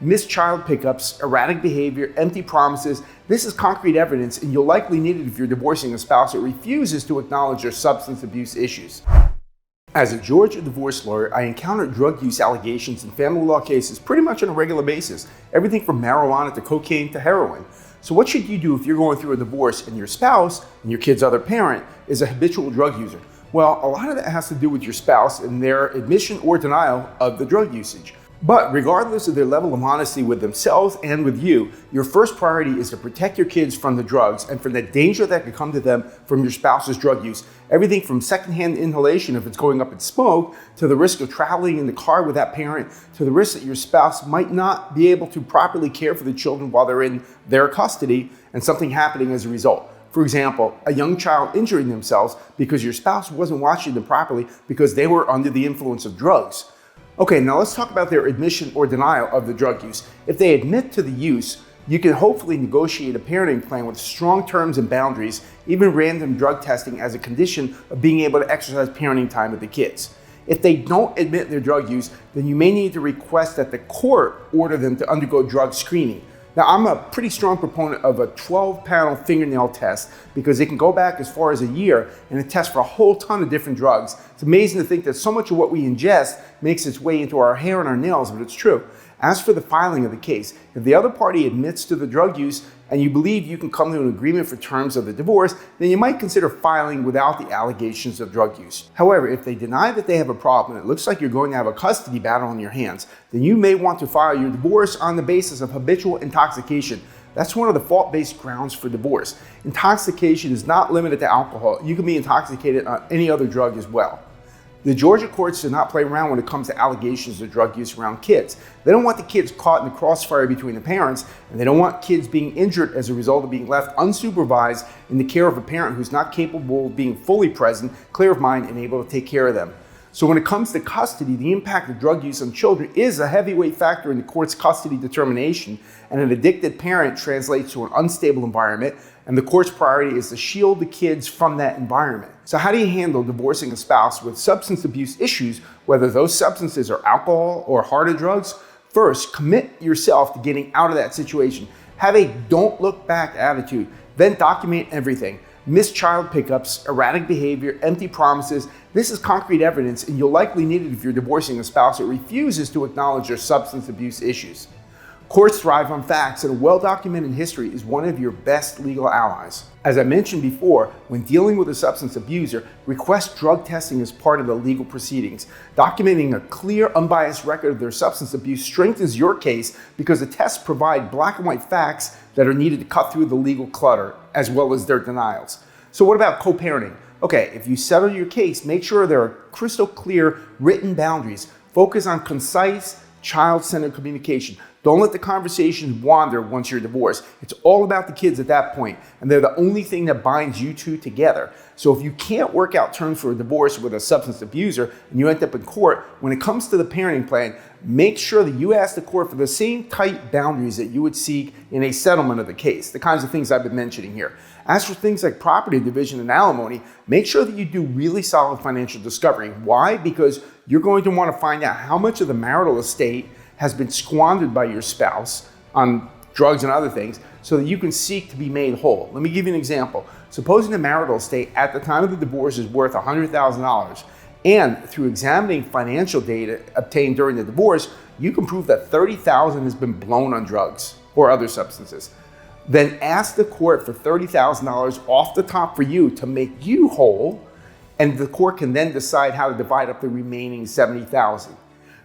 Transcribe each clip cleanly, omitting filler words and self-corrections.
missed child pickups, erratic behavior, empty promises. This is concrete evidence, and you'll likely need it if you're divorcing a spouse that refuses to acknowledge their substance abuse issues. As a Georgia divorce lawyer, I encounter drug use allegations in family law cases pretty much on a regular basis, everything from marijuana to cocaine to heroin. So what should you do if you're going through a divorce and your spouse and your kid's other parent is a habitual drug user? Well, a lot of that has to do with your spouse and their admission or denial of the drug usage. But regardless of their level of honesty with themselves and with you, your first priority is to protect your kids from the drugs and from the danger that could come to them from your spouse's drug use. Everything from secondhand inhalation if it's going up in smoke, to the risk of traveling in the car with that parent, to the risk that your spouse might not be able to properly care for the children while they're in their custody and something happening as a result. For example, a young child injuring themselves because your spouse wasn't watching them properly because they were under the influence of drugs. Okay, now let's talk about their admission or denial of the drug use. If they admit to the use, you can hopefully negotiate a parenting plan with strong terms and boundaries, even random drug testing as a condition of being able to exercise parenting time with the kids. If they don't admit their drug use, then you may need to request that the court order them to undergo drug screening. Now, I'm a pretty strong proponent of a 12-panel fingernail test because it can go back as far as a year and it tests for a whole ton of different drugs. It's amazing to think that so much of what we ingest makes its way into our hair and our nails, but it's true. As for the filing of the case, if the other party admits to the drug use and you believe you can come to an agreement for terms of the divorce, then you might consider filing without the allegations of drug use. However, if they deny that they have a problem and it looks like you're going to have a custody battle on your hands, then you may want to file your divorce on the basis of habitual intoxication. That's one of the fault-based grounds for divorce. Intoxication is not limited to alcohol. You can be intoxicated on any other drug as well. The Georgia courts do not play around when it comes to allegations of drug use around kids. They don't want the kids caught in the crossfire between the parents, and they don't want kids being injured as a result of being left unsupervised in the care of a parent who's not capable of being fully present, clear of mind, and able to take care of them. So when it comes to custody, the impact of drug use on children is a heavyweight factor in the court's custody determination, and an addicted parent translates to an unstable environment, and the court's priority is to shield the kids from that environment. So how do you handle divorcing a spouse with substance abuse issues, whether those substances are alcohol or harder drugs? First, commit yourself to getting out of that situation. Have a don't look back attitude. Then document everything. Missed child pickups, erratic behavior, empty promises. This is concrete evidence, and you'll likely need it if you're divorcing a spouse that refuses to acknowledge their substance abuse issues. Courts thrive on facts, and a well-documented history is one of your best legal allies. As I mentioned before, when dealing with a substance abuser, request drug testing as part of the legal proceedings. Documenting a clear, unbiased record of their substance abuse strengthens your case because the tests provide black and white facts that are needed to cut through the legal clutter, as well as their denials. So what about co-parenting? Okay, if you settle your case, make sure there are crystal clear written boundaries. Focus on concise, child-centered communication. Don't let the conversations wander once you're divorced. It's all about the kids at that point, and they're the only thing that binds you two together. So if you can't work out terms for a divorce with a substance abuser and you end up in court, when it comes to the parenting plan, make sure that you ask the court for the same tight boundaries that you would seek in a settlement of the case, the kinds of things I've been mentioning here. As for things like property division and alimony, make sure that you do really solid financial discovery. Why? Because you're going to want to find out how much of the marital estate has been squandered by your spouse on drugs and other things so that you can seek to be made whole. Let me give you an example. Supposing the marital estate at the time of the divorce is worth $100,000, and through examining financial data obtained during the divorce, you can prove that $30,000 has been blown on drugs or other substances. Then ask the court for $30,000 off the top for you to make you whole, and the court can then decide how to divide up the remaining $70,000.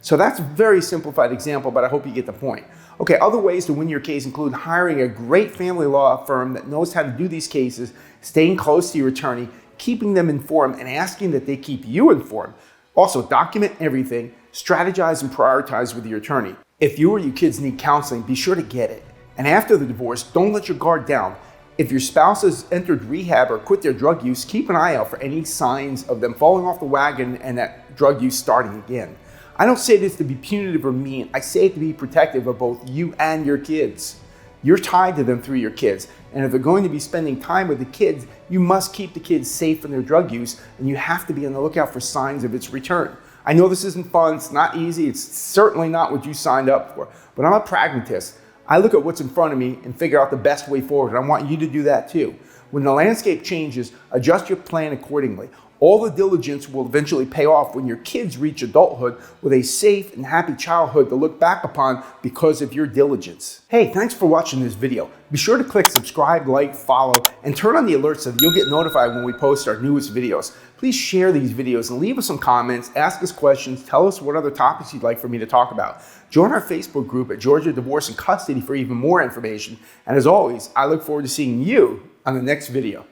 So that's a very simplified example, but I hope you get the point. Okay, other ways to win your case include hiring a great family law firm that knows how to do these cases, staying close to your attorney, keeping them informed, and asking that they keep you informed. Also, document everything, strategize and prioritize with your attorney. If you or your kids need counseling, be sure to get it. And after the divorce, don't let your guard down. If your spouse has entered rehab or quit their drug use, keep an eye out for any signs of them falling off the wagon and that drug use starting again. I don't say this to be punitive or mean. I say it to be protective of both you and your kids. You're tied to them through your kids. And if they're going to be spending time with the kids, you must keep the kids safe from their drug use, and you have to be on the lookout for signs of its return. I know this isn't fun, it's not easy, it's certainly not what you signed up for, but I'm a pragmatist. I look at what's in front of me and figure out the best way forward, and I want you to do that too. When the landscape changes, adjust your plan accordingly. All the diligence will eventually pay off when your kids reach adulthood with a safe and happy childhood to look back upon because of your diligence. Hey, thanks for watching this video. Be sure to click subscribe, like, follow, and turn on the alerts so that you'll get notified when we post our newest videos. Please share these videos and leave us some comments, ask us questions, tell us what other topics you'd like for me to talk about. Join our Facebook group at Georgia Divorce and Custody for even more information. And as always, I look forward to seeing you on the next video.